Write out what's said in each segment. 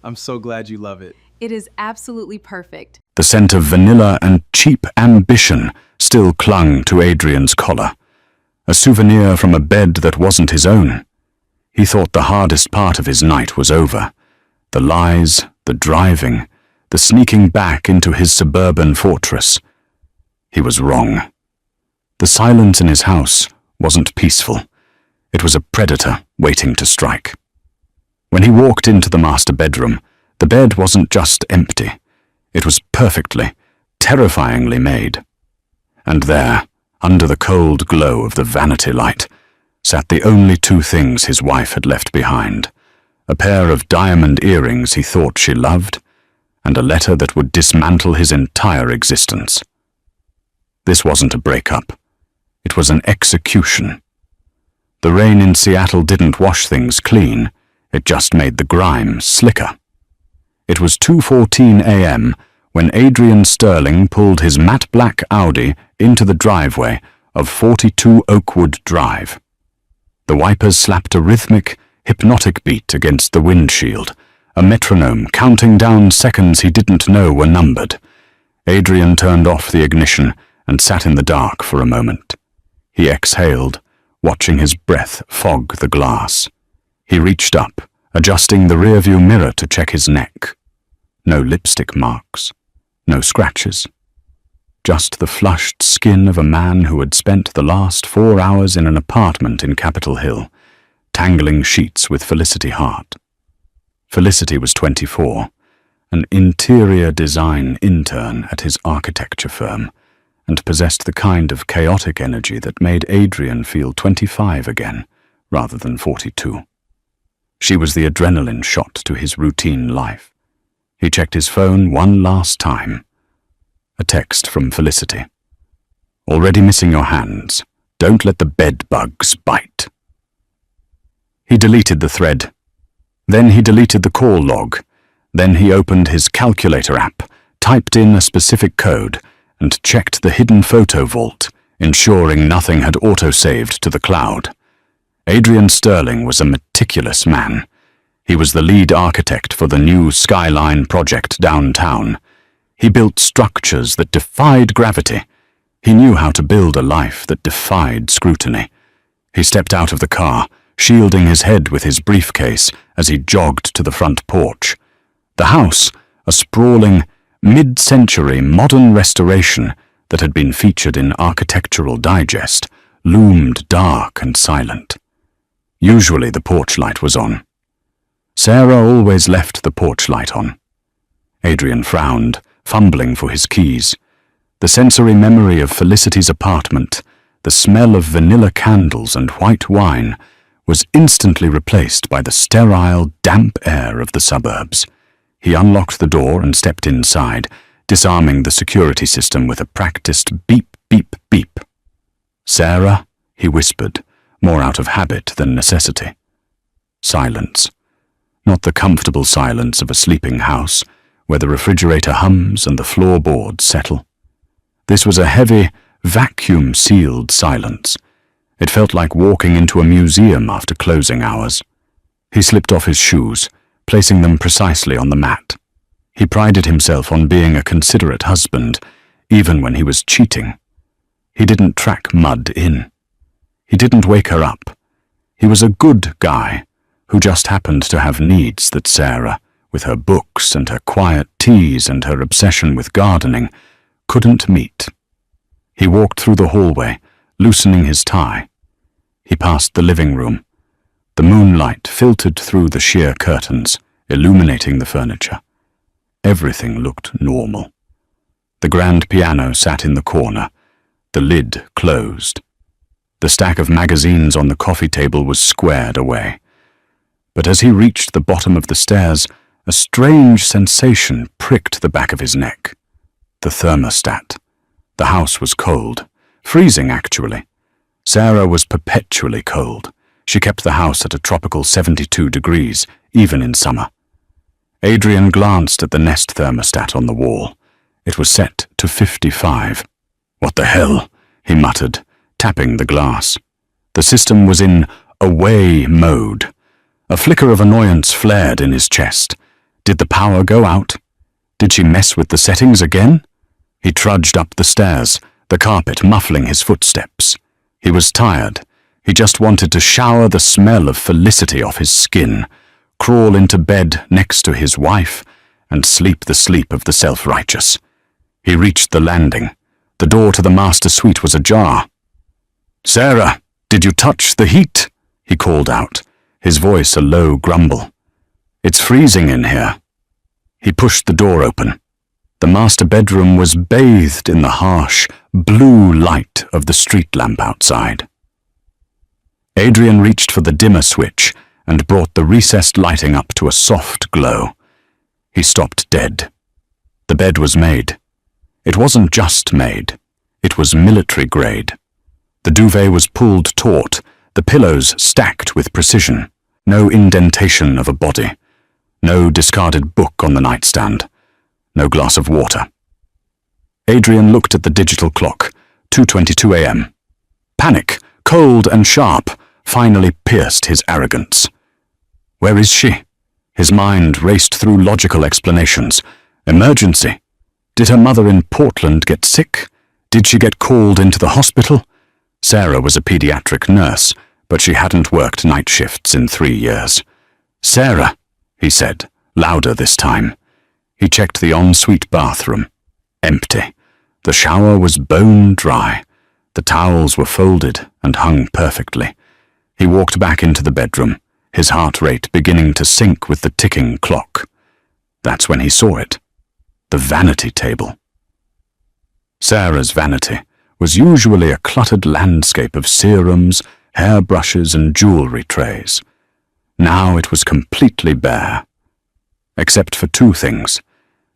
I'm so glad you love it. It is absolutely perfect. The scent of vanilla and cheap ambition still clung to Adrian's collar, a souvenir from a bed that wasn't his own. He thought the hardest part of his night was over. The lies, the driving, the sneaking back into his suburban fortress. He was wrong. The silence in his house wasn't peaceful. It was a predator waiting to strike. When he walked into the master bedroom, the bed wasn't just empty. It was perfectly, terrifyingly made. And there, under the cold glow of the vanity light, sat the only two things his wife had left behind: a pair of diamond earrings he thought she loved, and a letter that would dismantle his entire existence. This wasn't a breakup. It was an execution. The rain in Seattle didn't wash things clean. It just made the grime slicker. It was 2:14 a.m. when Adrian Sterling pulled his matte black Audi into the driveway of 42 Oakwood Drive. The wipers slapped a rhythmic, hypnotic beat against the windshield, a metronome counting down seconds he didn't know were numbered. Adrian turned off the ignition and sat in the dark for a moment. He exhaled, watching his breath fog the glass. He reached up, adjusting the rearview mirror to check his neck. No lipstick marks, no scratches. Just the flushed skin of a man who had spent the last 4 hours in an apartment in Capitol Hill, tangling sheets with Felicity Hart. Felicity was 24, an interior design intern at his architecture firm, and possessed the kind of chaotic energy that made Adrian feel 25 again, rather than 42. She was the adrenaline shot to his routine life. He checked his phone one last time. A text from Felicity. "Already missing your hands. Don't let the bed bugs bite." He deleted the thread. Then he deleted the call log. Then he opened his calculator app, typed in a specific code, and checked the hidden photo vault, ensuring nothing had autosaved to the cloud. Adrian Sterling was a meticulous man. He was the lead architect for the new Skyline project downtown. He built structures that defied gravity. He knew how to build a life that defied scrutiny. He stepped out of the car, shielding his head with his briefcase as he jogged to the front porch. The house, a sprawling, mid-century modern restoration that had been featured in Architectural Digest, loomed dark and silent. Usually the porch light was on. Sarah always left the porch light on. Adrian frowned, fumbling for his keys. The sensory memory of Felicity's apartment, the smell of vanilla candles and white wine, was instantly replaced by the sterile, damp air of the suburbs. He unlocked the door and stepped inside, disarming the security system with a practiced beep, beep, beep. "Sarah," he whispered, more out of habit than necessity. Silence. Not the comfortable silence of a sleeping house, where the refrigerator hums and the floorboards settle. This was a heavy, vacuum-sealed silence. It felt like walking into a museum after closing hours. He slipped off his shoes, placing them precisely on the mat. He prided himself on being a considerate husband, even when he was cheating. He didn't track Mud in. He didn't wake her up. He was a good guy who just happened to have needs that Sarah, with her books and her quiet teas and her obsession with gardening, couldn't meet. He walked through the hallway, loosening his tie. He passed the living room. The moonlight filtered through the sheer curtains, illuminating the furniture. Everything looked normal. The grand piano sat in the corner, the lid closed. The stack of magazines on the coffee table was squared away. But as he reached the bottom of the stairs, a strange sensation pricked the back of his neck. The thermostat. The house was cold, freezing actually. Sarah was perpetually cold. She kept the house at a tropical 72 degrees, even in summer. Adrian glanced at the Nest thermostat on the wall. It was set to 55. "What the hell?" he muttered, tapping the glass. The system was in away mode. A flicker of annoyance flared in his chest. Did the power go out? Did she mess with the settings again? He trudged up the stairs, the carpet muffling his footsteps. He was tired. He just wanted to shower the smell of felicity off his skin, crawl into bed next to his wife, and sleep the sleep of the self-righteous. He reached the landing. The door to the master suite was ajar. "Sarah, did you touch the heat?" he called out, his voice a low grumble. "It's freezing in here." He pushed the door open. The master bedroom was bathed in the harsh, blue light of the street lamp outside. Adrian reached for the dimmer switch and brought the recessed lighting up to a soft glow. He stopped dead. The bed was made. It wasn't just made. It was military grade. The duvet was pulled taut, the pillows stacked with precision. No indentation of a body. No discarded book on the nightstand. No glass of water. Adrian looked at the digital clock, 2:22 a.m. Panic, cold and sharp, finally pierced his arrogance. Where is she? His mind raced through logical explanations. Emergency. Did her mother in Portland get sick? Did she get called into the hospital? Sarah was a pediatric nurse, but she hadn't worked night shifts in 3 years. "Sarah," he said, louder this time. He checked the ensuite bathroom. Empty. The shower was bone dry. The towels were folded and hung perfectly. He walked back into the bedroom, his heart rate beginning to sync with the ticking clock. That's when he saw it. The vanity table. Sarah's vanity was usually a cluttered landscape of serums, hairbrushes, and jewelry trays. Now it was completely bare. Except for 2 things.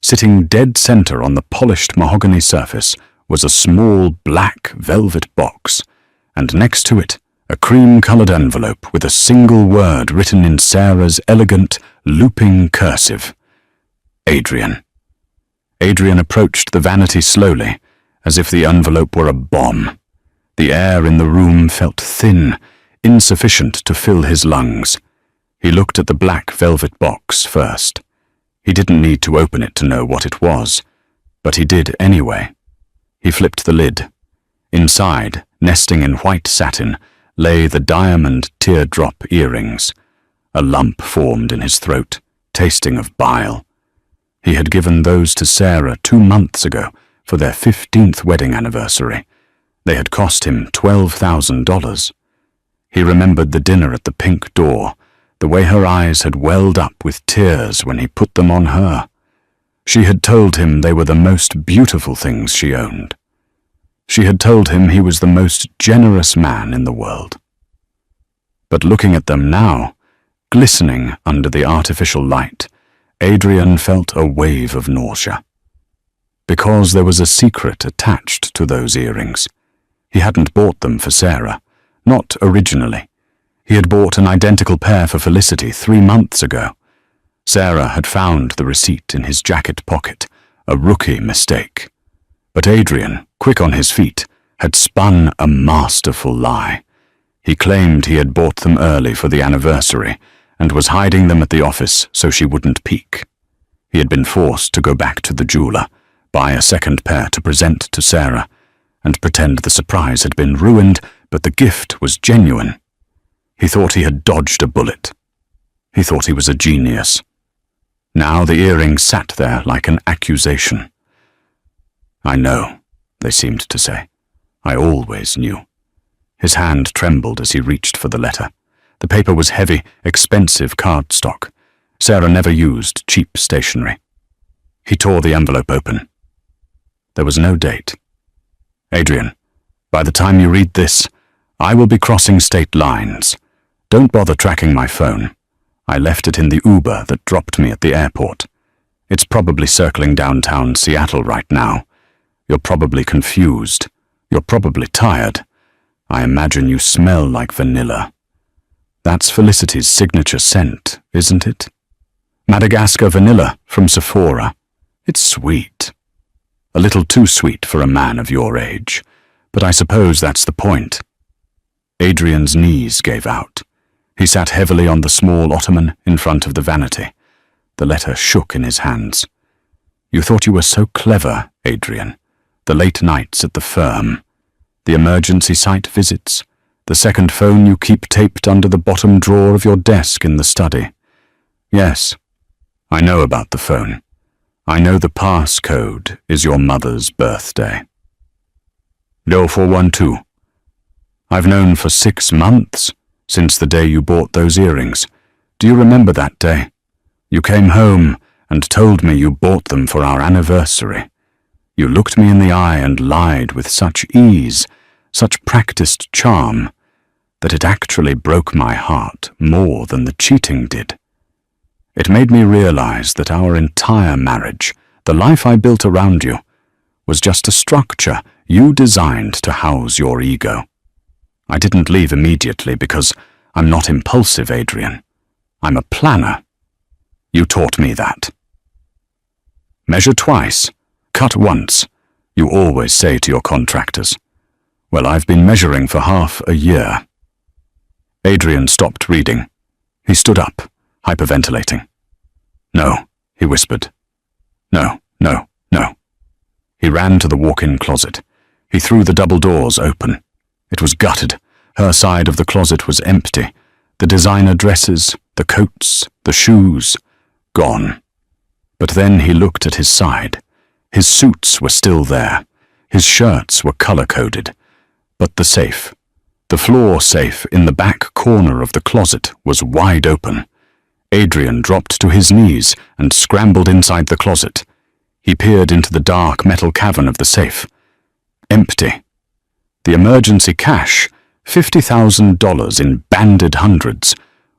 Sitting dead center on the polished mahogany surface was a small black velvet box, and next to it, a cream-colored envelope with a single word written in Sarah's elegant, looping cursive. Adrian. Adrian approached the vanity slowly, as if the envelope were a bomb. The air in the room felt thin, insufficient to fill his lungs. He looked at the black velvet box first. He didn't need to open it to know what it was, but he did anyway. He flipped the lid. Inside, nesting in white satin, lay the diamond teardrop earrings. A lump formed in his throat, tasting of bile. He had given those to Sarah 2 months ago for their 15th wedding anniversary. They had cost him $12,000. He remembered the dinner at the Pink Door, the way her eyes had welled up with tears when he put them on her. She had told him they were the most beautiful things she owned. She had told him he was the most generous man in the world. But looking at them now, glistening under the artificial light, Adrian felt a wave of nausea. Because there was a secret attached to those earrings. He hadn't bought them for Sarah, not originally. He had bought an identical pair for Felicity 3 months ago. Sarah had found the receipt in his jacket pocket, a rookie mistake. But Adrian, quick on his feet, had spun a masterful lie. He claimed he had bought them early for the anniversary and was hiding them at the office so she wouldn't peek. He had been forced to go back to the jeweler, buy a second pair to present to Sarah, and pretend the surprise had been ruined, but the gift was genuine. He thought he had dodged a bullet. He thought he was a genius. Now the earrings sat there like an accusation. "I know," they seemed to say. "I always knew." His hand trembled as he reached for the letter. The paper was heavy, expensive cardstock. Sarah never used cheap stationery. He tore the envelope open. There was no date. "Adrian, by the time you read this, I will be crossing state lines. Don't bother tracking my phone. I left it in the Uber that dropped me at the airport. It's probably circling downtown Seattle right now. You're probably confused. You're probably tired. I imagine you smell like vanilla. That's Felicity's signature scent, isn't it? Madagascar vanilla from Sephora. It's sweet. A little too sweet for a man of your age, but I suppose that's the point." Adrian's knees gave out. He sat heavily on the small ottoman in front of the vanity. The letter shook in his hands. You thought you were so clever, Adrian. The late nights at the firm, the emergency site visits, the second phone you keep taped under the bottom drawer of your desk in the study. Yes, I know about the phone. I know the passcode is your mother's birthday. 0412. I've known for 6 months, since the day you bought those earrings. Do you remember that day? You came home and told me you bought them for our anniversary. You looked me in the eye and lied with such ease, such practiced charm, that it actually broke my heart more than the cheating did. It made me realize that our entire marriage, the life I built around you, was just a structure you designed to house your ego. I didn't leave immediately because I'm not impulsive, Adrian. I'm a planner. You taught me that. Measure twice, cut once, you always say to your contractors. Well, I've been measuring for half a year. Adrian stopped reading. He stood up, hyperventilating. No, he whispered. No, no, no. He ran to the walk-in closet. He threw the double doors open. It was gutted. Her side of the closet was empty. The designer dresses, the coats, the shoes, gone. But then he looked at his side. His suits were still there. His shirts were color-coded. But the safe, the floor safe in the back corner of the closet, was wide open. Adrian dropped to his knees and scrambled inside the closet. He peered into the dark metal cavern of the safe. Empty. The emergency cash, $50,000 in banded hundreds,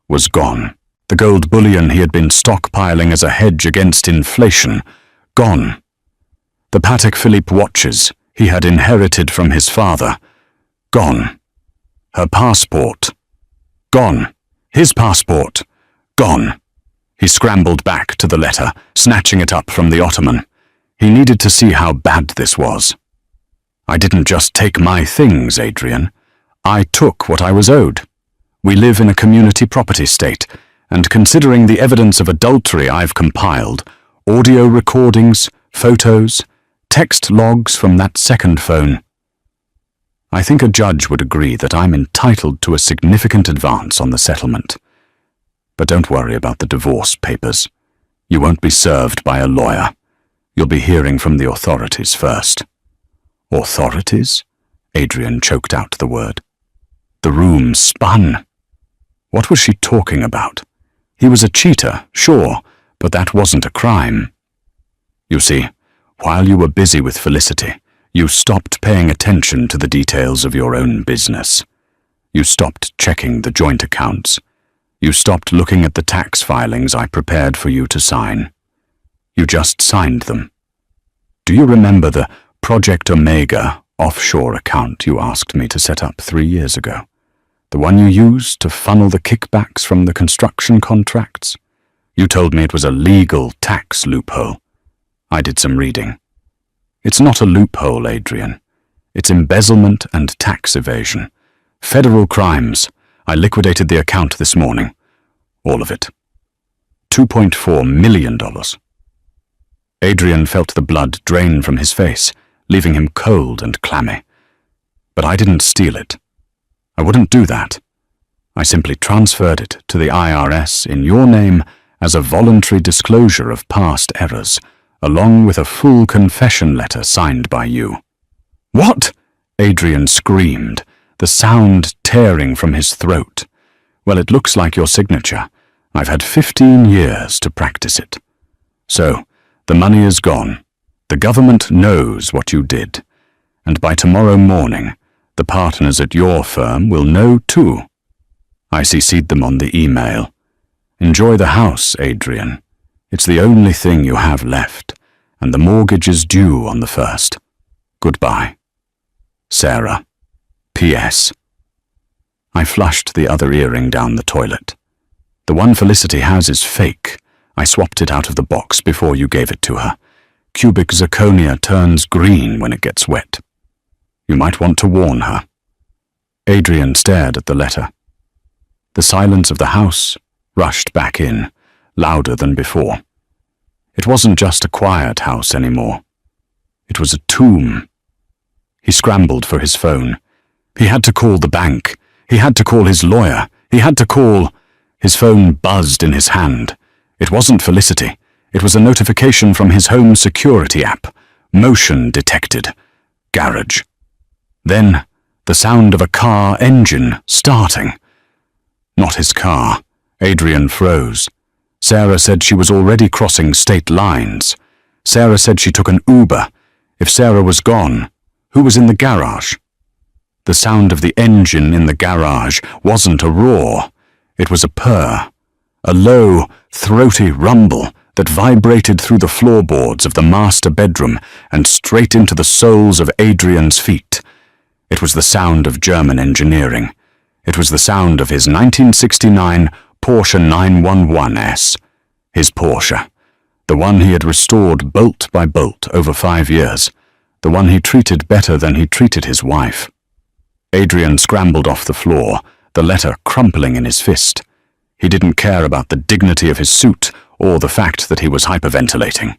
was gone. The gold bullion he had been stockpiling as a hedge against inflation, gone. The Patek Philippe watches he had inherited from his father, gone. Her passport, gone. His passport, gone. He scrambled back to the letter, snatching it up from the ottoman. He needed to see how bad this was. I didn't just take my things, Adrian. I took what I was owed. We live in a community property state, and considering the evidence of adultery I've compiled, audio recordings, photos, text logs from that second phone, I think a judge would agree that I'm entitled to a significant advance on the settlement. But don't worry about the divorce papers. You won't be served by a lawyer. You'll be hearing from the authorities first. Authorities? Adrian choked out the word. The room spun. What was she talking about? He was a cheater, sure, but that wasn't a crime. You see, while you were busy with Felicity, you stopped paying attention to the details of your own business. You stopped checking the joint accounts. You stopped looking at the tax filings I prepared for you to sign. You just signed them. Do you remember the Project Omega offshore account you asked me to set up 3 years ago? The one you used to funnel the kickbacks from the construction contracts? You told me it was a legal tax loophole. I did some reading. It's not a loophole, Adrian. It's embezzlement and tax evasion. Federal crimes. I liquidated the account this morning. All of it. $2.4 million. Adrian felt the blood drain from his face, leaving him cold and clammy. But I didn't steal it. I wouldn't do that. I simply transferred it to the IRS in your name as a voluntary disclosure of past errors, along with a full confession letter signed by you. What? Adrian screamed, the sound tearing from his throat. Well, it looks like your signature. I've had 15 years to practice it. So, the money is gone. The government knows what you did. And by tomorrow morning, the partners at your firm will know too. I CC'd them on the email. Enjoy the house, Adrian. It's the only thing you have left, and the mortgage is due on the 1st. Goodbye. Sarah. P.S. I flushed the other earring down the toilet. The one Felicity has is fake. I swapped it out of the box before you gave it to her. Cubic zirconia turns green when it gets wet. You might want to warn her. Adrian stared at the letter. The silence of the house rushed back in, louder than before. It wasn't just a quiet house anymore. It was a tomb. He scrambled for his phone. He had to call the bank. He had to call his lawyer. He had to call... His phone buzzed in his hand. It wasn't Felicity. It was a notification from his home security app. Motion detected. Garage. Then, the sound of a car engine starting. Not his car. Adrian froze. Sarah said she was already crossing state lines. Sarah said she took an Uber. If Sarah was gone, who was in the garage? The sound of the engine in the garage wasn't a roar. It was a purr. A low, throaty rumble that vibrated through the floorboards of the master bedroom and straight into the soles of Adrian's feet. It was the sound of German engineering. It was the sound of his 1969 Porsche 911S. His Porsche. The one he had restored bolt by bolt over 5 years. The one he treated better than he treated his wife. Adrian scrambled off the floor, the letter crumpling in his fist. He didn't care about the dignity of his suit or the fact that he was hyperventilating.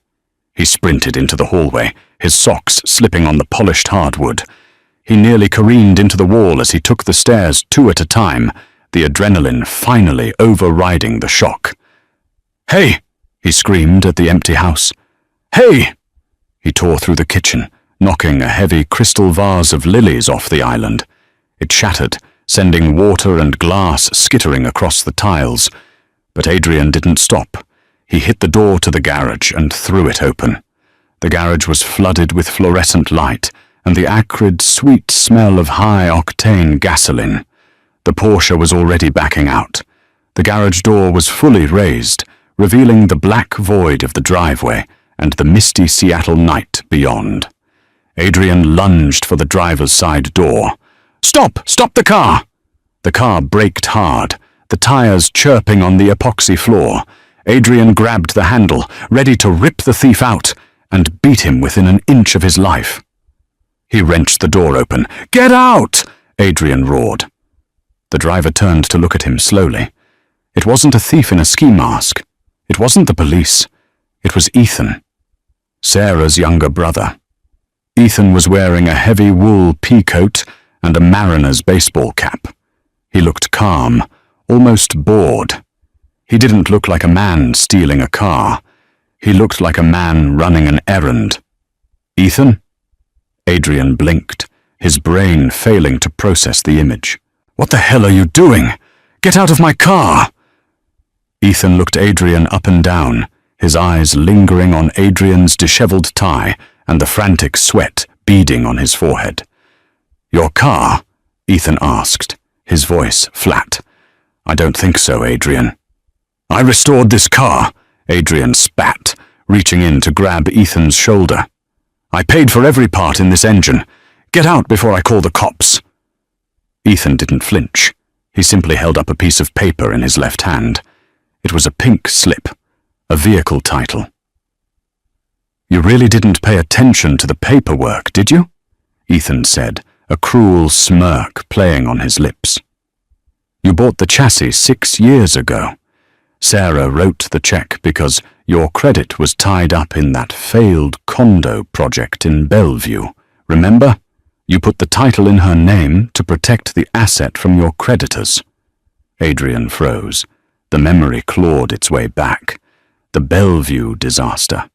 He sprinted into the hallway, his socks slipping on the polished hardwood. He nearly careened into the wall as he took the stairs 2 at a time, the adrenaline finally overriding the shock. "Hey!" he screamed at the empty house. "Hey!" He tore through the kitchen, knocking a heavy crystal vase of lilies off the island. It shattered, sending water and glass skittering across the tiles. But Adrian didn't stop. He hit the door to the garage and threw it open. The garage was flooded with fluorescent light and the acrid, sweet smell of high-octane gasoline. The Porsche was already backing out. The garage door was fully raised, revealing the black void of the driveway and the misty Seattle night beyond. Adrian lunged for the driver's side door. "Stop! Stop the car!" The car braked hard, the tires chirping on the epoxy floor. Adrian grabbed the handle, ready to rip the thief out and beat him within an inch of his life. He wrenched the door open. "Get out!" Adrian roared. The driver turned to look at him slowly. It wasn't a thief in a ski mask. It wasn't the police. It was Ethan, Sarah's younger brother. Ethan was wearing a heavy wool peacoat and a Mariners baseball cap. He looked calm, almost bored. He didn't look like a man stealing a car. He looked like a man running an errand. "Ethan?" Adrian blinked, his brain failing to process the image. "What the hell are you doing? Get out of my car!" Ethan looked Adrian up and down, his eyes lingering on Adrian's disheveled tie and the frantic sweat beading on his forehead. "Your car?" Ethan asked, his voice flat. "I don't think so, Adrian." "I restored this car," Adrian spat, reaching in to grab Ethan's shoulder. "I paid for every part in this engine. Get out before I call the cops." Ethan didn't flinch. He simply held up a piece of paper in his left hand. It was a pink slip, a vehicle title. "You really didn't pay attention to the paperwork, did you?" Ethan said, a cruel smirk playing on his lips. "You bought the chassis 6 years ago. Sarah wrote the check because your credit was tied up in that failed condo project in Bellevue. Remember? You put the title in her name to protect the asset from your creditors." Adrian froze. The memory clawed its way back. The Bellevue disaster.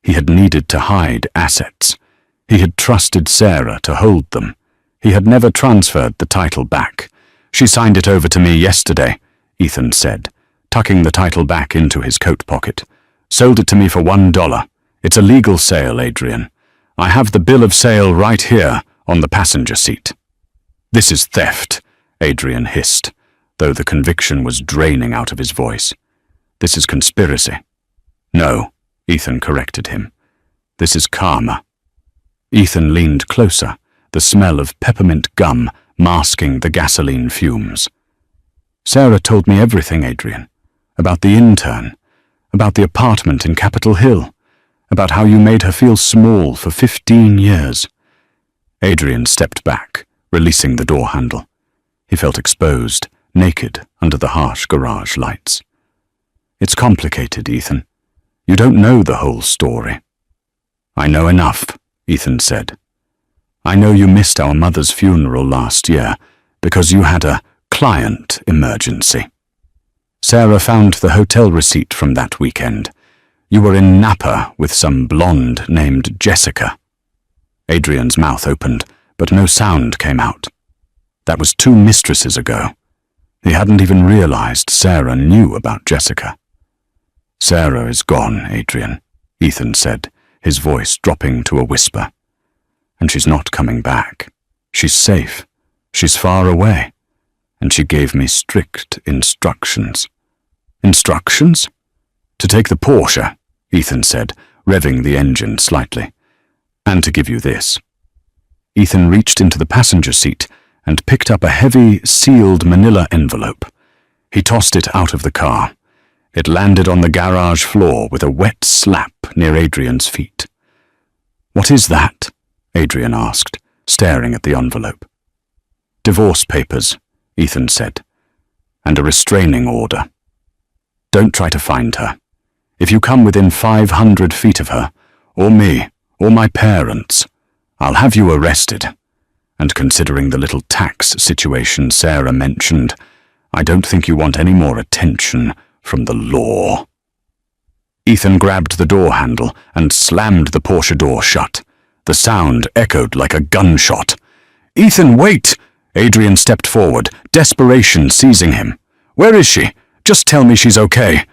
He had needed to hide assets. He had trusted Sarah to hold them. He had never transferred the title back. "She signed it over to me yesterday," Ethan said, tucking the title back into his coat pocket. "Sold it to me for $1. It's a legal sale, Adrian. I have the bill of sale right here on the passenger seat." "This is theft," Adrian hissed, though the conviction was draining out of his voice. "This is conspiracy." "No," Ethan corrected him. "This is karma." Ethan leaned closer, the smell of peppermint gum masking the gasoline fumes. "Sarah told me everything, Adrian. About the intern, about the apartment in Capitol Hill, about how you made her feel small for 15 years. Adrian stepped back, releasing the door handle. He felt exposed, naked under the harsh garage lights. "It's complicated, Ethan. You don't know the whole story. I know enough, Ethan said. I know you missed our mother's funeral last year because you had a client emergency. Sarah found the hotel receipt from that weekend. You were in Napa with some blonde named Jessica. Adrian's mouth opened, but no sound came out. That was 2 mistresses ago. He hadn't even realized Sarah knew about Jessica. Sarah is gone, Adrian, Ethan said, his voice dropping to a whisper. And she's not coming back. She's safe. She's far away. And she gave me strict instructions. Instructions? To take the Porsche, Ethan said, revving the engine slightly. And to give you this. Ethan reached into the passenger seat and picked up a heavy, sealed manila envelope. He tossed it out of the car. It landed on the garage floor with a wet slap near Adrian's feet. What is that? Adrian asked, staring at the envelope. Divorce papers, Ethan said, and a restraining order. Don't try to find her. If you come within 500 feet of her, or me, or my parents, I'll have you arrested. And considering the little tax situation Sarah mentioned, I don't think you want any more attention from the law. Ethan grabbed the door handle and slammed the Porsche door shut. The sound echoed like a gunshot. Ethan, wait! Adrian stepped forward, desperation seizing him. Where is she? Just tell me she's okay.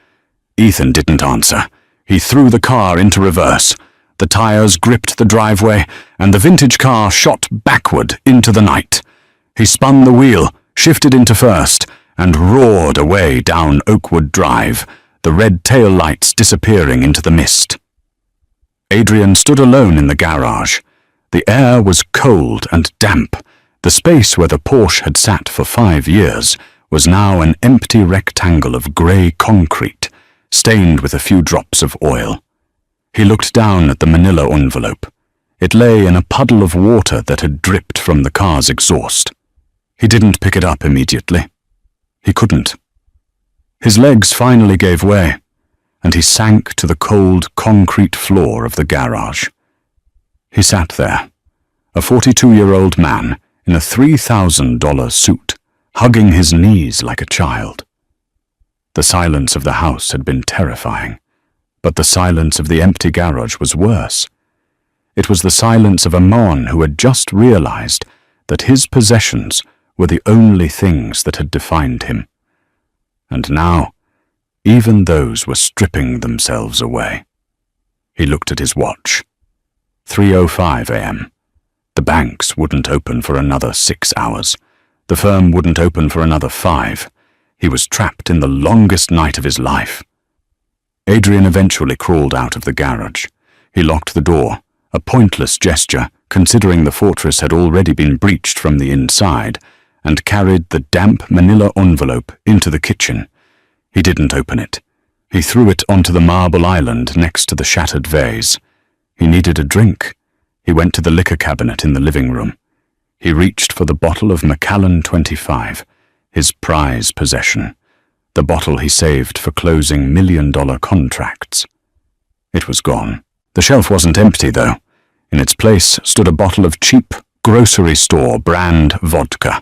Ethan didn't answer. He threw the car into reverse. The tires gripped the driveway, and the vintage car shot backward into the night. He spun the wheel, shifted into first, and roared away down Oakwood Drive, the red tail lights disappearing into the mist. Adrian stood alone in the garage. The air was cold and damp. The space where the Porsche had sat for 5 years was now an empty rectangle of grey concrete, stained with a few drops of oil. He looked down at the manila envelope. It lay in a puddle of water that had dripped from the car's exhaust. He didn't pick it up immediately. He couldn't. His legs finally gave way, and he sank to the cold concrete floor of the garage. He sat there, a 42-year-old man in a $3,000 suit, hugging his knees like a child. The silence of the house had been terrifying, but the silence of the empty garage was worse. It was the silence of a man who had just realized that his possessions were the only things that had defined him. And now, even those were stripping themselves away. He looked at his watch. 3:05 a.m. The banks wouldn't open for another 6 hours. The firm wouldn't open for another 5. He was trapped in the longest night of his life. Adrian eventually crawled out of the garage. He locked the door, a pointless gesture considering the fortress had already been breached from the inside, and carried the damp manila envelope into the kitchen. He didn't open it. He threw it onto the marble island next to the shattered vase. He needed a drink. He went to the liquor cabinet in the living room. He reached for the bottle of Macallan 25, his prize possession, the bottle he saved for closing million-dollar contracts. It was gone. The shelf wasn't empty, though. In its place stood a bottle of cheap grocery store brand vodka.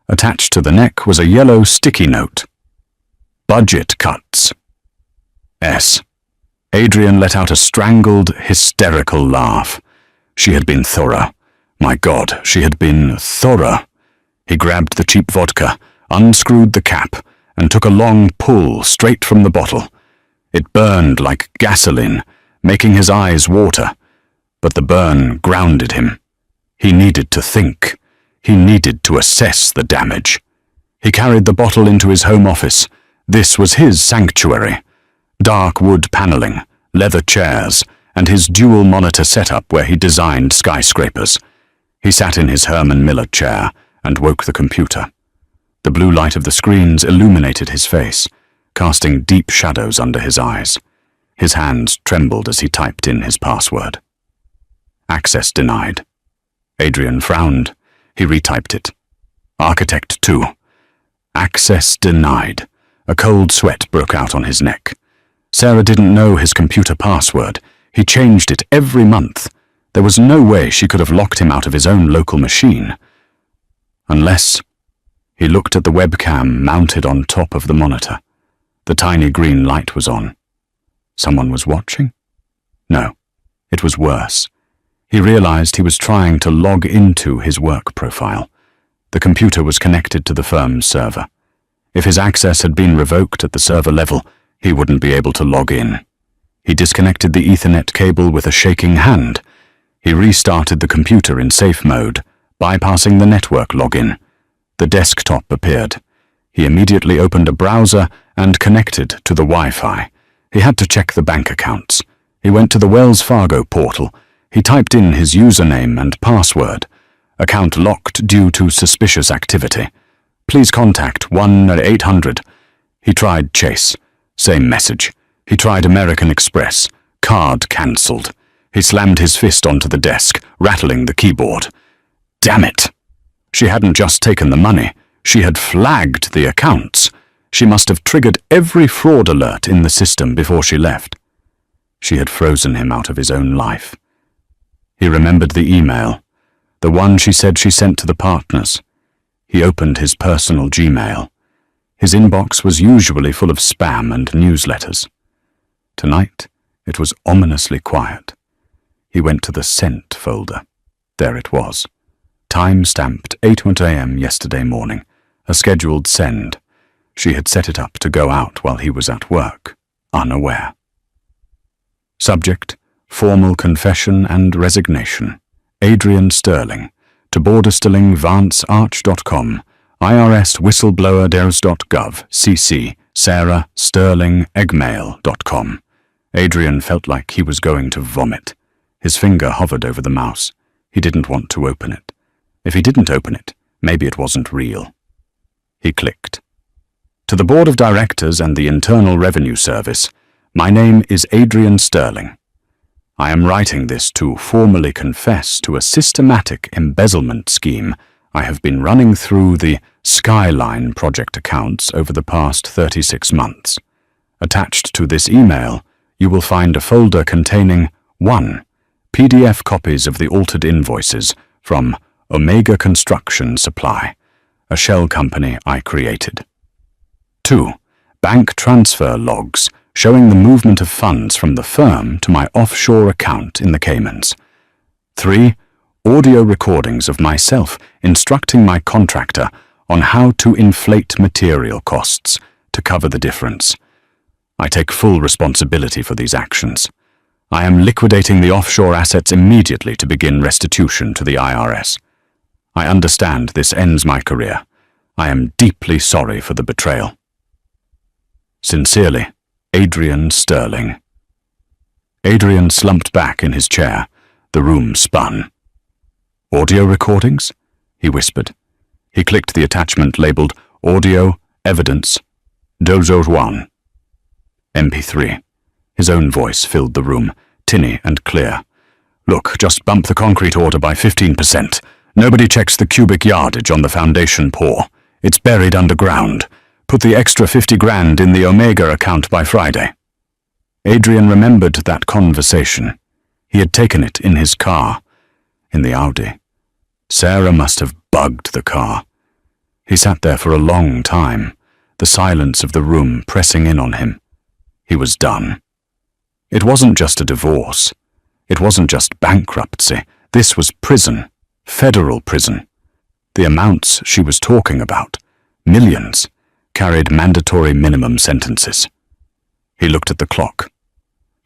Attached to the neck was a yellow sticky note. Budget cuts. S. Adrian let out a strangled, hysterical laugh. She had been thorough. My God, she had been thorough. He grabbed the cheap vodka, unscrewed the cap, and took a long pull straight from the bottle. It burned like gasoline, making his eyes water, but the burn grounded him. He needed to think. He needed to assess the damage. He carried the bottle into his home office. This was his sanctuary. Dark wood paneling, leather chairs, and his dual monitor setup where he designed skyscrapers. He sat in his Herman Miller chair and woke the computer. The blue light of the screens illuminated his face, casting deep shadows under his eyes. His hands trembled as he typed in his password. Access denied. Adrian frowned. He retyped it. Architect 2. Access denied. A cold sweat broke out on his neck. Sarah didn't know his computer password. He changed it every month. There was no way she could have locked him out of his own local machine. Unless... He looked at the webcam mounted on top of the monitor. The tiny green light was on. Someone was watching? No, it was worse. He realized he was trying to log into his work profile. The computer was connected to the firm's server. If his access had been revoked at the server level, he wouldn't be able to log in. He disconnected the Ethernet cable with a shaking hand. He restarted the computer in safe mode, bypassing the network login. The desktop appeared. He immediately opened a browser and connected to the Wi-Fi. He had to check the bank accounts. He went to the Wells Fargo portal. He typed in his username and password. Account locked due to suspicious activity. Please contact 1-800. He tried Chase. Same message. He tried American Express. Card cancelled. He slammed his fist onto the desk, rattling the keyboard. Damn it! She hadn't just taken the money. She had flagged the accounts. She must have triggered every fraud alert in the system before she left. She had frozen him out of his own life. He remembered the email, the one she said she sent to the partners. He opened his personal Gmail. His inbox was usually full of spam and newsletters. Tonight, it was ominously quiet. He went to the Sent folder. There it was. Time-stamped 8 a.m. yesterday morning. A scheduled send. She had set it up to go out while he was at work, unaware. Subject: formal confession and resignation. Adrian Sterling. To Borderstilling VanceArch.com. IRS whistleblower.gov. CC. Sarah Sterling Eggmail.com. Adrian felt like he was going to vomit. His finger hovered over the mouse. He didn't want to open it. If he didn't open it, maybe it wasn't real. He clicked. To the Board of Directors and the Internal Revenue Service, my name is Adrian Sterling. I am writing this to formally confess to a systematic embezzlement scheme I have been running through the Skyline project accounts over the past 36 months. Attached to this email, you will find a folder containing 1. PDF copies of the altered invoices from Omega Construction Supply, a shell company I created. 2. Bank transfer logs showing the movement of funds from the firm to my offshore account in the Caymans. 3. Audio recordings of myself instructing my contractor on how to inflate material costs to cover the difference. I take full responsibility for these actions. I am liquidating the offshore assets immediately to begin restitution to the IRS. I understand this ends my career. I am deeply sorry for the betrayal. Sincerely, Adrian Sterling. Adrian slumped back in his chair. The room spun. Audio recordings? He whispered. He clicked the attachment labeled Audio, Evidence, Dozo 1. MP3. His own voice filled the room, tinny and clear. Look, just bump the concrete order by 15%. Nobody checks the cubic yardage on the foundation pour. It's buried underground. Put the extra 50 grand in the Omega account by Friday. Adrian remembered that conversation. He had taken it in his car, in the Audi. Sarah must have bugged the car. He sat there for a long time, the silence of the room pressing in on him. He was done. It wasn't just a divorce. It wasn't just bankruptcy. This was prison. Federal prison. The amounts she was talking about, millions, carried mandatory minimum sentences. He looked at the clock.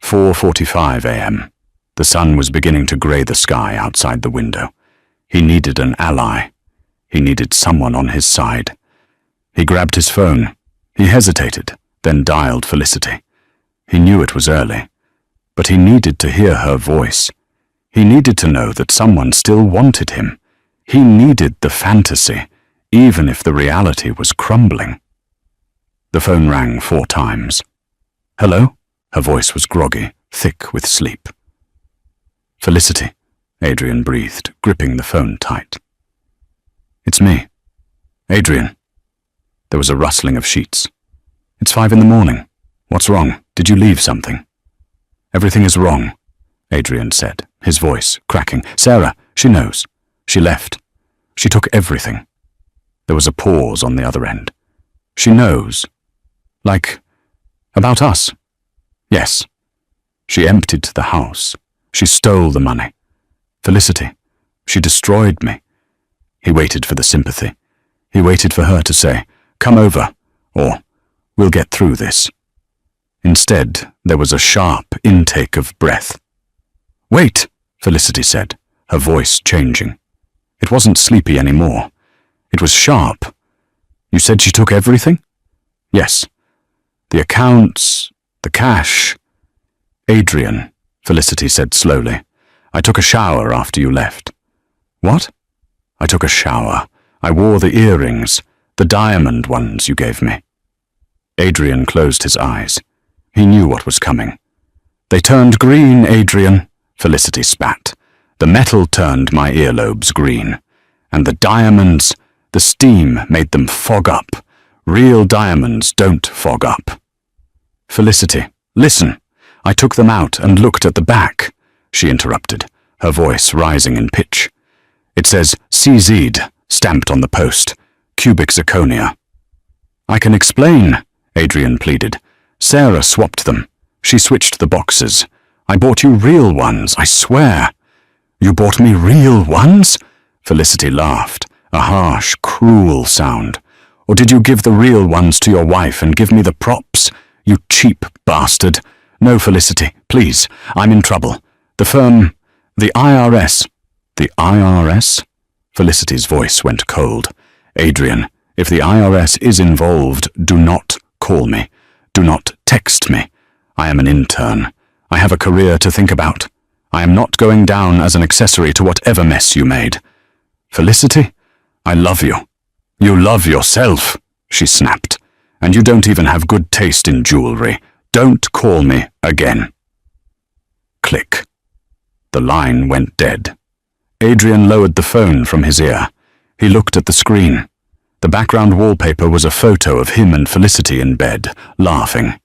4:45 a.m. The sun was beginning to grey the sky outside the window. He needed an ally. He needed someone on his side. He grabbed his phone. He hesitated, then dialed Felicity. He knew it was early, but he needed to hear her voice. He needed to know that someone still wanted him. He needed the fantasy, even if the reality was crumbling. The phone rang 4 times. Hello? Her voice was groggy, thick with sleep. Felicity, Adrian breathed, gripping the phone tight. It's me. Adrian. There was a rustling of sheets. It's 5 in the morning. What's wrong? Did you leave something?" "Everything is wrong," Adrian said, his voice cracking. "Sarah, she knows. She left. She took everything." There was a pause on the other end. "She knows? Like, about us?" "Yes. She emptied the house. She stole the money. Felicity, she destroyed me." He waited for the sympathy. He waited for her to say, "Come over," or "We'll get through this." Instead, there was a sharp intake of breath. "Wait," Felicity said, her voice changing. It wasn't sleepy anymore. It was sharp. "You said she took everything?" "Yes. The accounts, the cash." "Adrian," Felicity said slowly, "I took a shower after you left." "What?" "I took a shower. I wore the earrings, the diamond ones you gave me." Adrian closed his eyes. He knew what was coming. "They turned green, Adrian," Felicity spat. "The metal turned my earlobes green. And the diamonds, the steam made them fog up. Real diamonds don't fog up." "Felicity, listen. I took them out and looked at the back," she interrupted, her voice rising in pitch. "It says CZ'd stamped on the post, cubic zirconia." "I can explain," Adrian pleaded. "Sarah swapped them. She switched the boxes. I bought you real ones, I swear." "You bought me real ones?" Felicity laughed, a harsh, cruel sound. "Or did you give the real ones to your wife and give me the props? You cheap bastard." "No, Felicity, please, I'm in trouble. The firm, the IRS." "The IRS?" Felicity's voice went cold. "Adrian, if the IRS is involved, do not call me. Do not text me. I am an intern. I have a career to think about. I am not going down as an accessory to whatever mess you made." "Felicity, I love you." "You love yourself," she snapped. "And you don't even have good taste in jewelry. Don't call me again." Click. The line went dead. Adrian lowered the phone from his ear. He looked at the screen. The background wallpaper was a photo of him and Felicity in bed, laughing.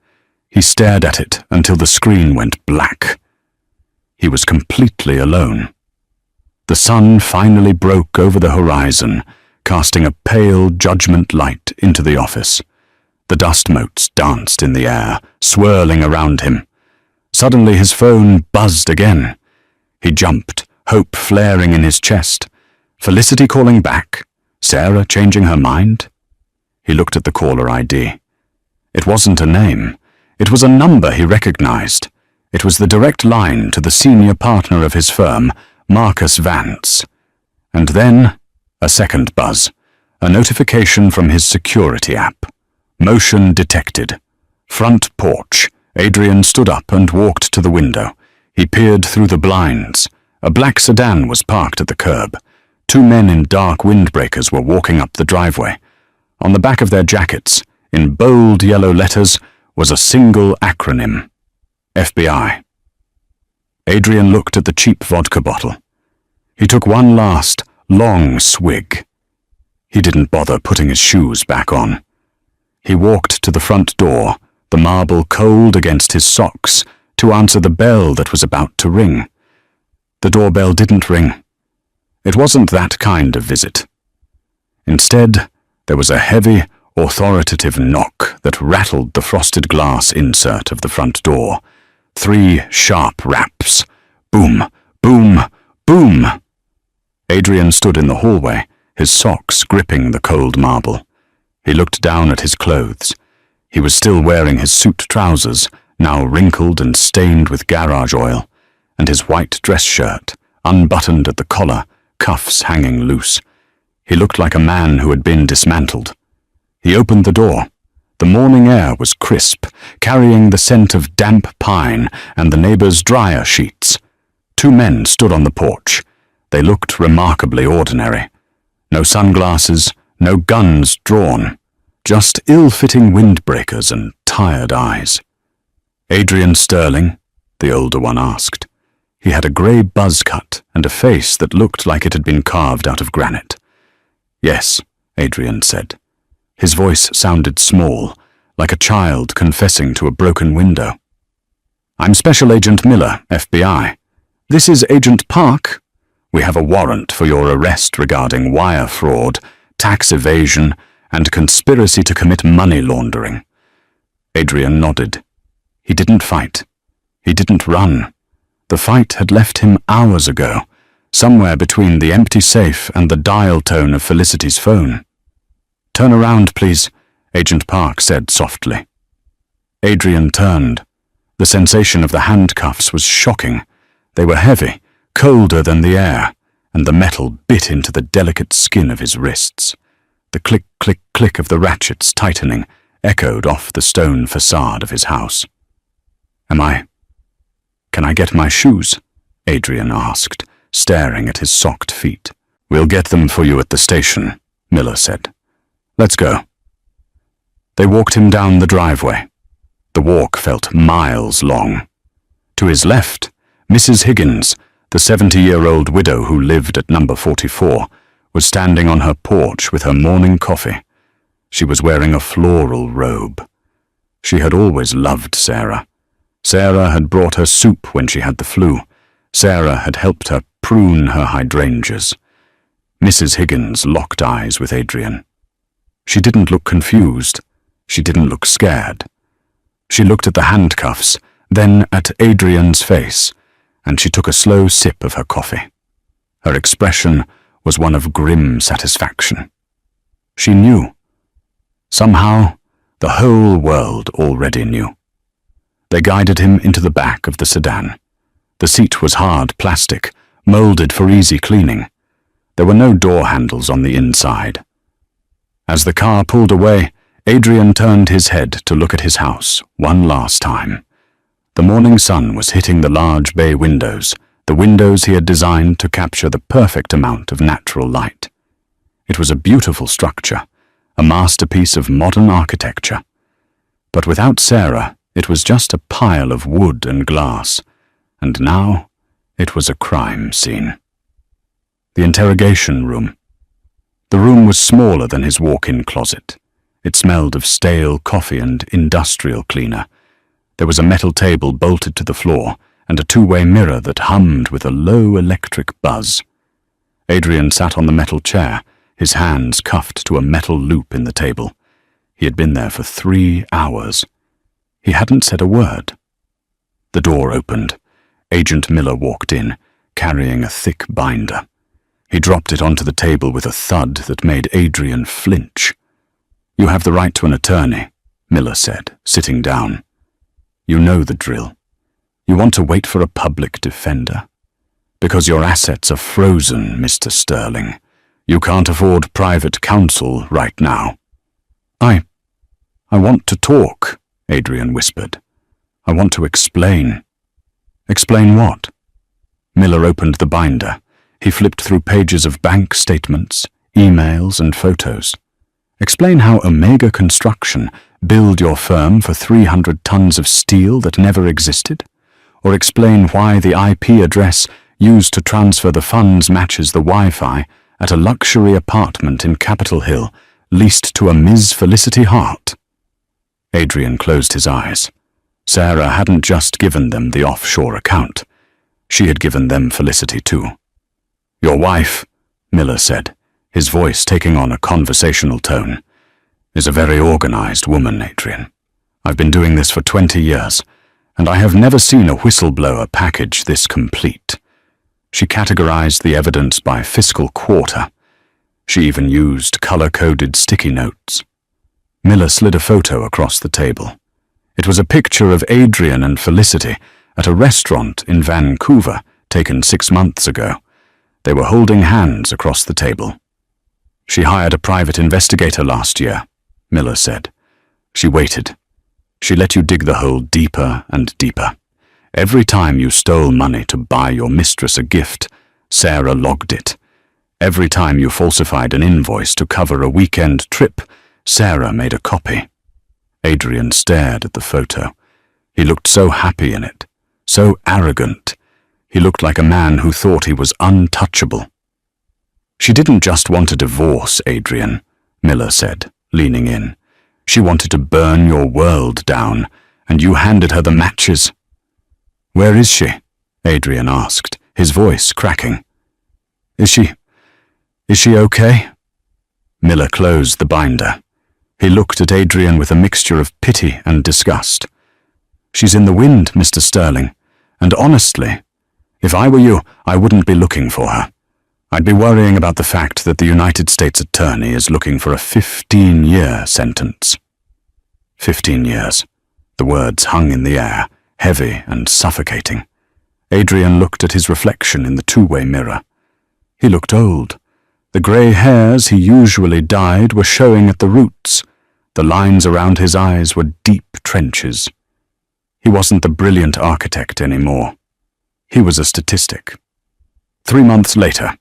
He stared at it until the screen went black. He was completely alone. The sun finally broke over the horizon, casting a pale judgment light into the office. The dust motes danced in the air, swirling around him. Suddenly his phone buzzed again. He jumped, hope flaring in his chest. Felicity calling back? Sarah changing her mind? He looked at the caller ID. It wasn't a name. It was a number he recognized. It was the direct line to the senior partner of his firm, Marcus Vance. And then, a second buzz, a notification from his security app. Motion detected. Front porch. Adrian stood up and walked to the window. He peered through the blinds. A black sedan was parked at the curb. Two men in dark windbreakers were walking up the driveway. On the back of their jackets, in bold yellow letters, was a single acronym: FBI. Adrian looked at the cheap vodka bottle. He took one last, long swig. He didn't bother putting his shoes back on. He walked to the front door, the marble cold against his socks, to answer the bell that was about to ring. The doorbell didn't ring. It wasn't that kind of visit. Instead, there was a heavy, authoritative knock that rattled the frosted glass insert of the front door. 3 sharp raps. Boom, boom, boom. Adrian stood in the hallway, his socks gripping the cold marble. He looked down at his clothes. He was still wearing his suit trousers, now wrinkled and stained with garage oil, and his white dress shirt, unbuttoned at the collar, cuffs hanging loose. He looked like a man who had been dismantled. He opened the door. The morning air was crisp, carrying the scent of damp pine and the neighbors' dryer sheets. 2 men stood on the porch. They looked remarkably ordinary. No sunglasses, no guns drawn, just ill-fitting windbreakers and tired eyes. "Adrian Sterling?" the older one asked. He had a grey buzz cut and a face that looked like it had been carved out of granite. "Yes," Adrian said. His voice sounded small, like a child confessing to a broken window. "I'm Special Agent Miller, FBI. This is Agent Park. We have a warrant for your arrest regarding wire fraud, tax evasion, and conspiracy to commit money laundering." Adrian nodded. He didn't fight. He didn't run. The fight had left him hours ago, somewhere between the empty safe and the dial tone of Felicity's phone. "Turn around, please," Agent Park said softly. Adrian turned. The sensation of the handcuffs was shocking. They were heavy, colder than the air, and the metal bit into the delicate skin of his wrists. The click, click, click of the ratchets tightening echoed off the stone facade of his house. Can I get my shoes?" Adrian asked, staring at his socked feet. "We'll get them for you at the station," Miller said. "Let's go." They walked him down the driveway. The walk felt miles long. To his left, Mrs. Higgins, the 70-year-old widow who lived at number 44, was standing on her porch with her morning coffee. She was wearing a floral robe. She had always loved Sarah. Sarah had brought her soup when she had the flu. Sarah had helped her prune her hydrangeas. Mrs. Higgins locked eyes with Adrian. She didn't look confused. She didn't look scared. She looked at the handcuffs, then at Adrian's face, and she took a slow sip of her coffee. Her expression was one of grim satisfaction. She knew. Somehow, the whole world already knew. They guided him into the back of the sedan. The seat was hard plastic, molded for easy cleaning. There were no door handles on the inside. As the car pulled away, Adrian turned his head to look at his house one last time. The morning sun was hitting the large bay windows, the windows he had designed to capture the perfect amount of natural light. It was a beautiful structure, a masterpiece of modern architecture. But without Sarah, it was just a pile of wood and glass, and now it was a crime scene. The interrogation room. The room was smaller than his walk-in closet. It smelled of stale coffee and industrial cleaner. There was a metal table bolted to the floor and a two-way mirror that hummed with a low electric buzz. Adrian sat on the metal chair, his hands cuffed to a metal loop in the table. He had been there for 3 hours. He hadn't said a word. The door opened. Agent Miller walked in, carrying a thick binder. He dropped it onto the table with a thud that made Adrian flinch. "You have the right to an attorney," Miller said, sitting down. "You know the drill. You want to wait for a public defender? Because your assets are frozen, Mr. Sterling. You can't afford private counsel right now." I want to talk," Adrian whispered. "I want to explain." "Explain what?" Miller opened the binder. He flipped through pages of bank statements, emails, and photos. "Explain how Omega Construction billed your firm for 300 tons of steel that never existed? Or explain why the IP address used to transfer the funds matches the Wi-Fi at a luxury apartment in Capitol Hill leased to a Ms. Felicity Hart?" Adrian closed his eyes. Sarah hadn't just given them the offshore account. She had given them Felicity too. "Your wife," Miller said, his voice taking on a conversational tone, "is a very organized woman, Adrian. I've been doing this for 20 years, and I have never seen a whistleblower package this complete. She categorized the evidence by fiscal quarter. She even used color-coded sticky notes." Miller slid a photo across the table. It was a picture of Adrian and Felicity at a restaurant in Vancouver taken 6 months ago. They were holding hands across the table. "She hired a private investigator last year," Miller said. "She waited. She let you dig the hole deeper and deeper. Every time you stole money to buy your mistress a gift, Sarah logged it. Every time you falsified an invoice to cover a weekend trip, Sarah made a copy." Adrian stared at the photo. He looked so happy in it, so arrogant. He looked like a man who thought he was untouchable. "She didn't just want a divorce, Adrian," Miller said, leaning in. She wanted to burn your world down, and you handed her the matches. Where is she? Adrian asked, his voice cracking. Is she okay? Miller closed the binder. He looked at Adrian with a mixture of pity and disgust. She's in the wind, Mr. Sterling, and honestly, if I were you, I wouldn't be looking for her. I'd be worrying about the fact that the United States Attorney is looking for a 15-year sentence. 15 years. The words hung in the air, heavy and suffocating. Adrian looked at his reflection in the two-way mirror. He looked old. The grey hairs he usually dyed were showing at the roots. The lines around his eyes were deep trenches. He wasn't the brilliant architect anymore. He was a statistic. 3 months later,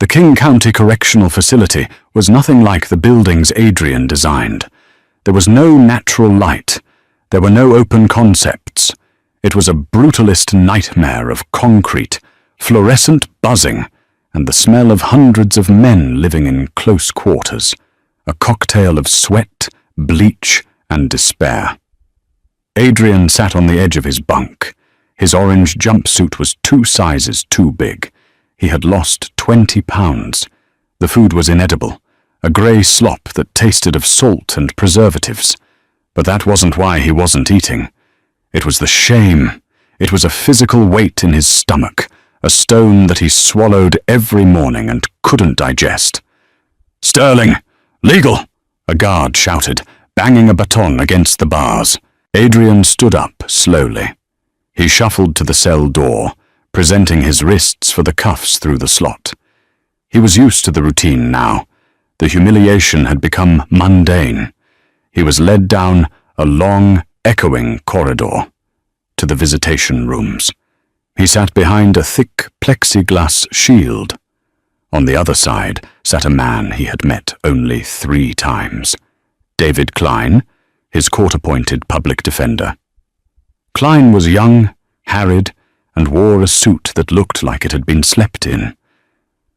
the King County Correctional Facility was nothing like the buildings Adrian designed. There was no natural light. There were no open concepts. It was a brutalist nightmare of concrete, fluorescent buzzing, and the smell of hundreds of men living in close quarters, a cocktail of sweat, bleach, and despair. Adrian sat on the edge of his bunk. His orange jumpsuit was 2 sizes too big. He had lost 20 pounds. The food was inedible, a grey slop that tasted of salt and preservatives. But that wasn't why he wasn't eating. It was the shame. It was a physical weight in his stomach, a stone that he swallowed every morning and couldn't digest. "Sterling! Legal!" a guard shouted, banging a baton against the bars. Adrian stood up slowly. He shuffled to the cell door, presenting his wrists for the cuffs through the slot. He was used to the routine now. The humiliation had become mundane. He was led down a long, echoing corridor to the visitation rooms. He sat behind a thick plexiglass shield. On the other side sat a man he had met only 3 times. David Klein, his court-appointed public defender. Klein was young, harried, and wore a suit that looked like it had been slept in.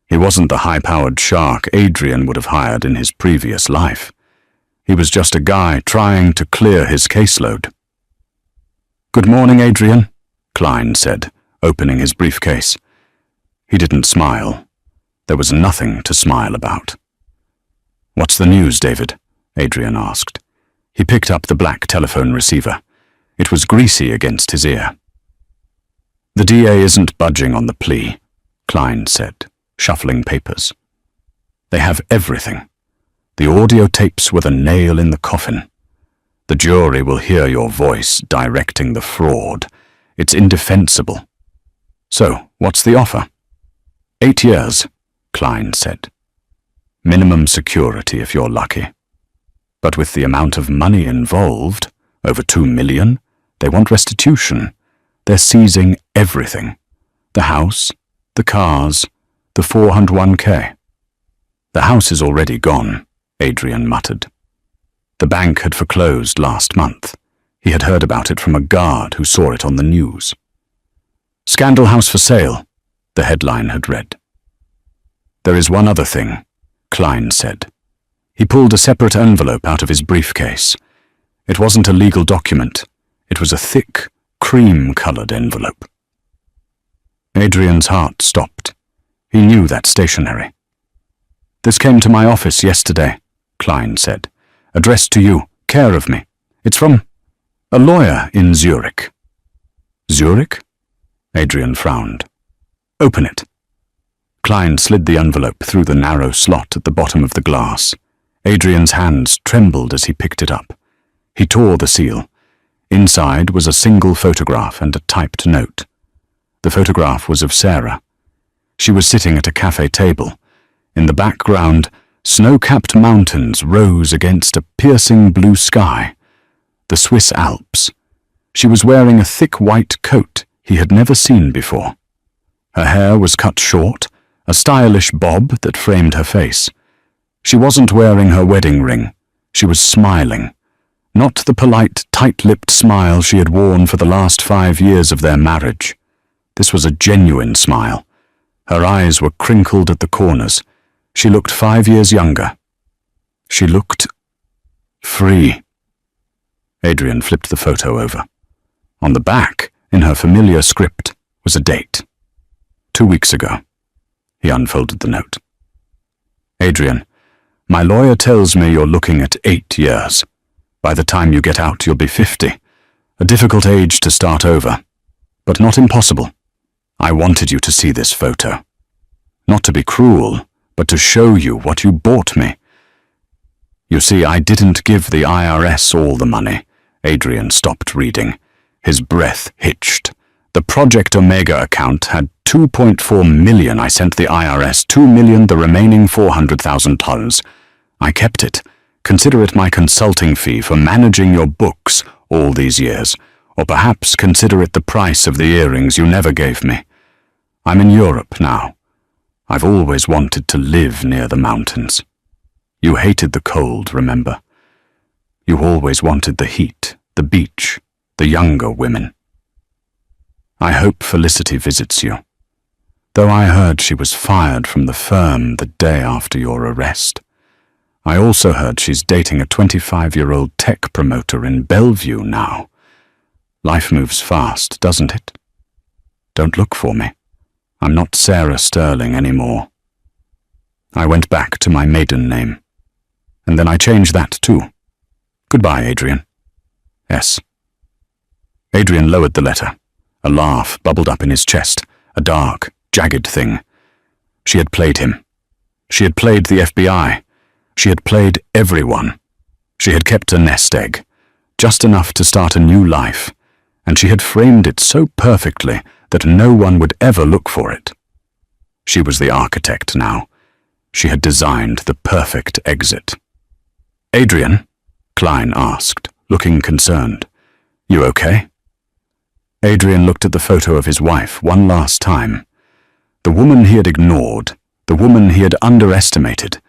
He wasn't the high-powered shark Adrian would have hired in his previous life. He was just a guy trying to clear his caseload. "Good morning, Adrian," Klein said, opening his briefcase. He didn't smile. There was nothing to smile about. "What's the news, David?" Adrian asked. He picked up the black telephone receiver. It was greasy against his ear. "The DA isn't budging on the plea," Klein said, shuffling papers. "They have everything. The audio tapes were the nail in the coffin. The jury will hear your voice directing the fraud. It's indefensible. So, what's the offer?" 8 years, Klein said. "Minimum security if you're lucky. But with the amount of money involved, over 2 million, they want restitution. They're seizing everything. The house, the cars, the 401k. "The house is already gone," Adrian muttered. The bank had foreclosed last month. He had heard about it from a guard who saw it on the news. "Scandal house for sale," the headline had read. "There is one other thing," Klein said. He pulled a separate envelope out of his briefcase. It wasn't a legal document. It was a thick, cream-colored envelope. Adrian's heart stopped. He knew that stationery. "This came to my office yesterday," Klein said. "Addressed to you, care of me. It's from a lawyer in Zurich." "Zurich?" Adrian frowned. "Open it." Klein slid the envelope through the narrow slot at the bottom of the glass. Adrian's hands trembled as he picked it up. He tore the seal. Inside was a single photograph and a typed note. The photograph was of Sarah. She was sitting at a cafe table. In the background, snow-capped mountains rose against a piercing blue sky. The Swiss Alps. She was wearing a thick white coat he had never seen before. Her hair was cut short, a stylish bob that framed her face. She wasn't wearing her wedding ring. She was smiling. Not the polite, tight-lipped smile she had worn for the last 5 years of their marriage. This was a genuine smile. Her eyes were crinkled at the corners. She looked 5 years younger. She looked free. Adrian flipped the photo over. On the back, in her familiar script, was a date. 2 weeks ago. He unfolded the note. Adrian, my lawyer tells me you're looking at 8 years. By the time you get out, you'll be 50. A difficult age to start over, but not impossible. I wanted you to see this photo. Not to be cruel, but to show you what you bought me. You see, I didn't give the IRS all the money. Adrian stopped reading. His breath hitched. The Project Omega account had $2.4 million. I sent the IRS $2 million, the remaining $400,000. I kept it. Consider it my consulting fee for managing your books all these years, or perhaps consider it the price of the earrings you never gave me. I'm in Europe now. I've always wanted to live near the mountains. You hated the cold, remember? You always wanted the heat, the beach, the younger women. I hope Felicity visits you, though I heard she was fired from the firm the day after your arrest. I also heard she's dating a 25-year-old tech promoter in Bellevue now. Life moves fast, doesn't it? Don't look for me. I'm not Sarah Sterling anymore. I went back to my maiden name, and then I changed that too. Goodbye, Adrian. S. Adrian lowered the letter. A laugh bubbled up in his chest, a dark, jagged thing. She had played him. She had played the FBI. She had played everyone. She had kept a nest egg, just enough to start a new life, and she had framed it so perfectly that no one would ever look for it. She was the architect now. She had designed the perfect exit. Adrian? Klein asked, looking concerned. You okay? Adrian looked at the photo of his wife one last time. The woman he had ignored, the woman he had underestimated,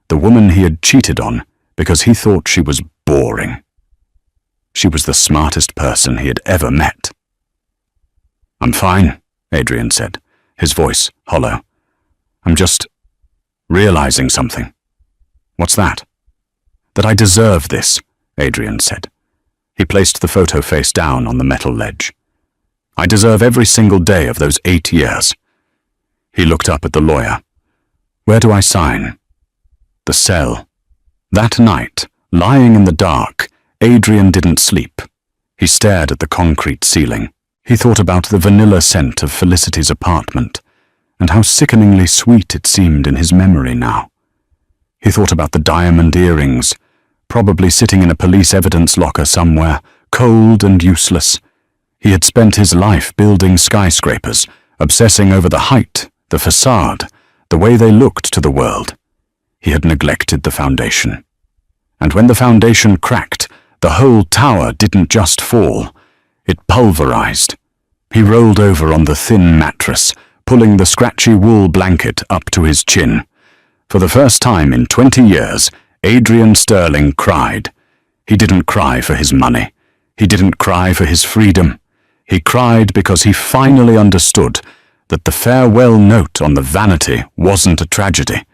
the woman he had cheated on because he thought she was boring. She was the smartest person he had ever met. I'm fine, Adrian said, his voice hollow. I'm just realizing something. What's that? That I deserve this, Adrian said. He placed the photo face down on the metal ledge. I deserve every single day of those 8 years. He looked up at the lawyer. Where do I sign? The cell. That night, lying in the dark, Adrian didn't sleep. He stared at the concrete ceiling. He thought about the vanilla scent of Felicity's apartment, and how sickeningly sweet it seemed in his memory now. He thought about the diamond earrings, probably sitting in a police evidence locker somewhere, cold and useless. He had spent his life building skyscrapers, obsessing over the height, the facade, the way they looked to the world. He had neglected the foundation. And when the foundation cracked, the whole tower didn't just fall. It pulverized. He rolled over on the thin mattress, pulling the scratchy wool blanket up to his chin. For the first time in 20 years, Adrian Sterling cried. He didn't cry for his money. He didn't cry for his freedom. He cried because he finally understood that the farewell note on the vanity wasn't a tragedy.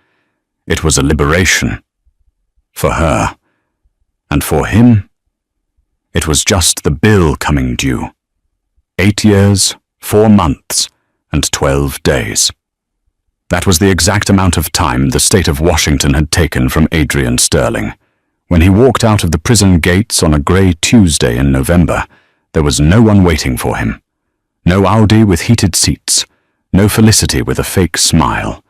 It was a liberation. For her. And for him, it was just the bill coming due. 8 years, 4 months, and 12 days. That was the exact amount of time the state of Washington had taken from Adrian Sterling. When he walked out of the prison gates on a grey Tuesday in November, there was no one waiting for him. No Audi with heated seats, no Felicity with a fake smile,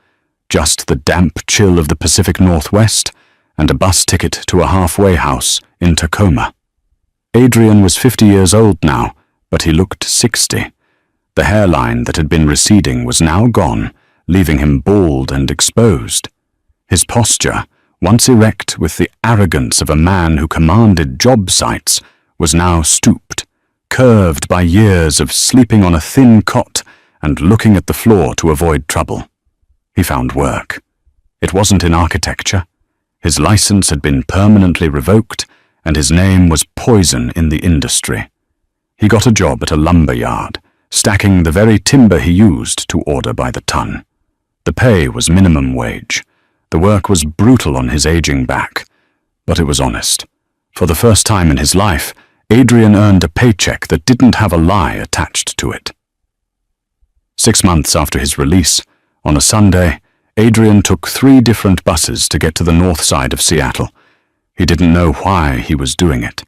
just the damp chill of the Pacific Northwest and a bus ticket to a halfway house in Tacoma. Adrian was 50 years old now, but he looked 60. The hairline that had been receding was now gone, leaving him bald and exposed. His posture, once erect with the arrogance of a man who commanded job sites, was now stooped, curved by years of sleeping on a thin cot and looking at the floor to avoid trouble. He found work. It wasn't in architecture. His license had been permanently revoked, and his name was poison in the industry. He got a job at a lumber yard, stacking the very timber he used to order by the ton. The pay was minimum wage. The work was brutal on his aging back, but it was honest. For the first time in his life, Adrian earned a paycheck that didn't have a lie attached to it. 6 months after his release, on a Sunday, Adrian took 3 different buses to get to the north side of Seattle. He didn't know why he was doing it.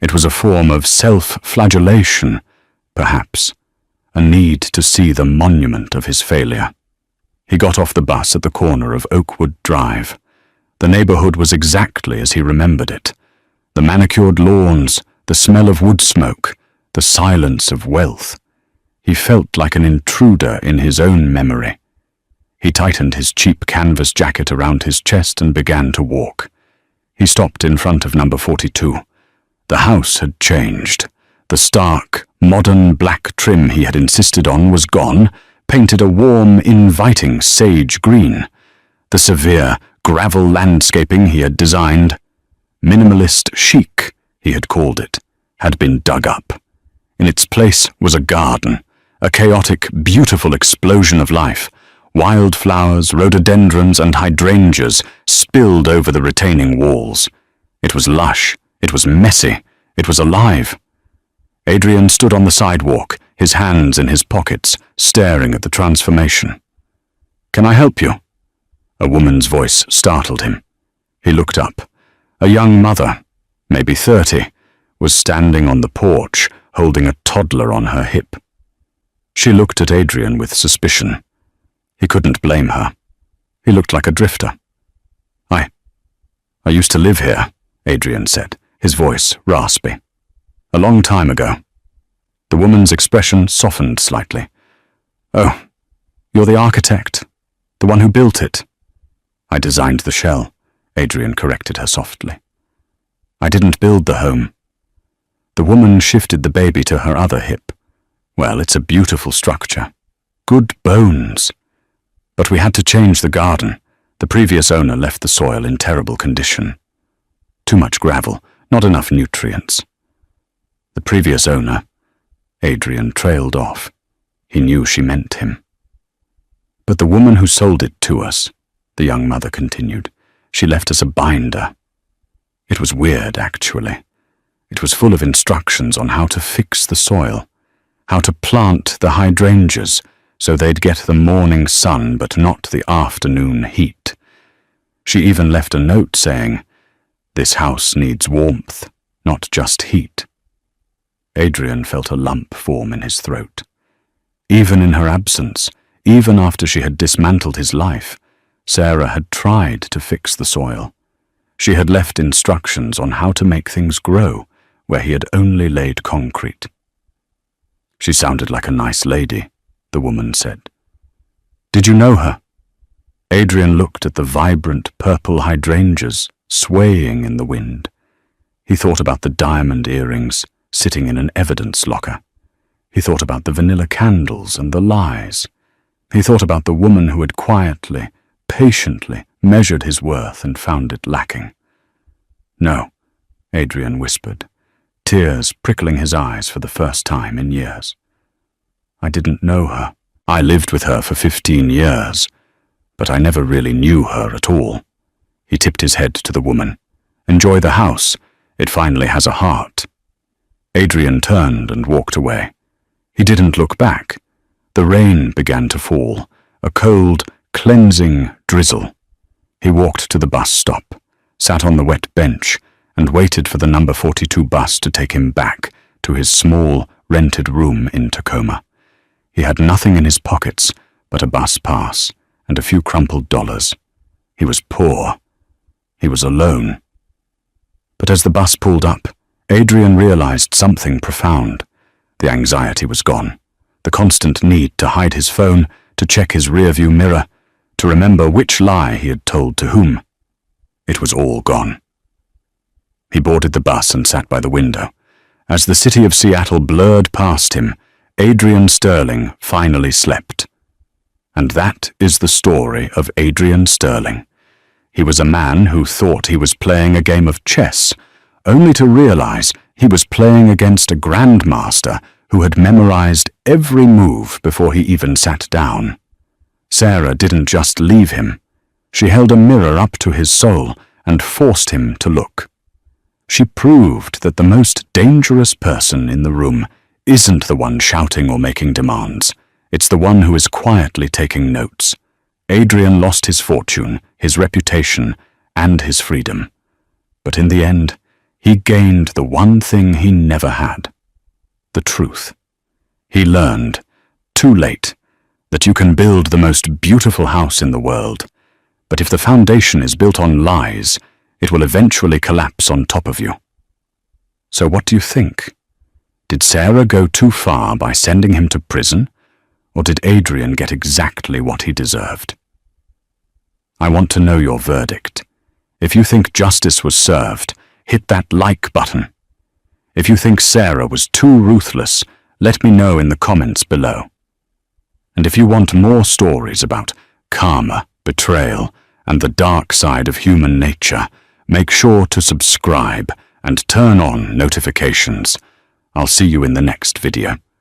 It was a form of self-flagellation, perhaps, a need to see the monument of his failure. He got off the bus at the corner of Oakwood Drive. The neighborhood was exactly as he remembered it. The manicured lawns, the smell of wood smoke, the silence of wealth. He felt like an intruder in his own memory. He tightened his cheap canvas jacket around his chest and began to walk. He stopped in front of number 42. The house had changed. The stark, modern black trim he had insisted on was gone, painted a warm, inviting sage green. The severe, gravel landscaping he had designed, minimalist chic, he had called it, had been dug up. In its place was a garden, a chaotic, beautiful explosion of life. Wildflowers, rhododendrons, and hydrangeas spilled over the retaining walls. It was lush, it was messy, it was alive. Adrian stood on the sidewalk, his hands in his pockets, staring at the transformation. "Can I help you?" A woman's voice startled him. He looked up. A young mother, maybe 30, was standing on the porch, holding a toddler on her hip. She looked at Adrian with suspicion. He couldn't blame her. He looked like a drifter. I used to live here," Adrian said, his voice raspy. "A long time ago." The woman's expression softened slightly. "Oh, you're the architect, the one who built it." "I designed the shell," Adrian corrected her softly. "I didn't build the home." The woman shifted the baby to her other hip. "Well, it's a beautiful structure. Good bones. But we had to change the garden. The previous owner left the soil in terrible condition. Too much gravel, not enough nutrients." The previous owner, Adrian trailed off. He knew she meant him. "But the woman who sold it to us," the young mother continued, "she left us a binder. It was weird, actually. It was full of instructions on how to fix the soil, how to plant the hydrangeas so they'd get the morning sun but not the afternoon heat. She even left a note saying, 'This house needs warmth, not just heat.'" Adrian felt a lump form in his throat. Even in her absence, even after she had dismantled his life, Sarah had tried to fix the soil. She had left instructions on how to make things grow where he had only laid concrete. "She sounded like a nice lady," the woman said. "Did you know her?" Adrian looked at the vibrant purple hydrangeas swaying in the wind. He thought about the diamond earrings sitting in an evidence locker. He thought about the vanilla candles and the lies. He thought about the woman who had quietly, patiently measured his worth and found it lacking. "No," Adrian whispered, tears prickling his eyes for the first time in years. "I didn't know her. I lived with her for 15 years, but I never really knew her at all." He tipped his head to the woman. "Enjoy the house. It finally has a heart." Adrian turned and walked away. He didn't look back. The rain began to fall, a cold, cleansing drizzle. He walked to the bus stop, sat on the wet bench, and waited for the number 42 bus to take him back to his small, rented room in Tacoma. He had nothing in his pockets but a bus pass and a few crumpled dollars. He was poor. He was alone. But as the bus pulled up, Adrian realized something profound. The anxiety was gone. The constant need to hide his phone, to check his rearview mirror, to remember which lie he had told to whom. It was all gone. He boarded the bus and sat by the window. As the city of Seattle blurred past him, Adrian Sterling finally slept. And that is the story of Adrian Sterling. He was a man who thought he was playing a game of chess, only to realize he was playing against a grandmaster who had memorized every move before he even sat down. Sarah didn't just leave him. She held a mirror up to his soul and forced him to look. She proved that the most dangerous person in the room isn't the one shouting or making demands. It's the one who is quietly taking notes. Adrian lost his fortune, his reputation, and his freedom. But in the end, he gained the one thing he never had: the truth. He learned, too late, that you can build the most beautiful house in the world, but if the foundation is built on lies, it will eventually collapse on top of you. So what do you think? Did Sarah go too far by sending him to prison, or did Adrian get exactly what he deserved? I want to know your verdict. If you think justice was served, hit that like button. If you think Sarah was too ruthless, let me know in the comments below. And if you want more stories about karma, betrayal, and the dark side of human nature, make sure to subscribe and turn on notifications. I'll see you in the next video.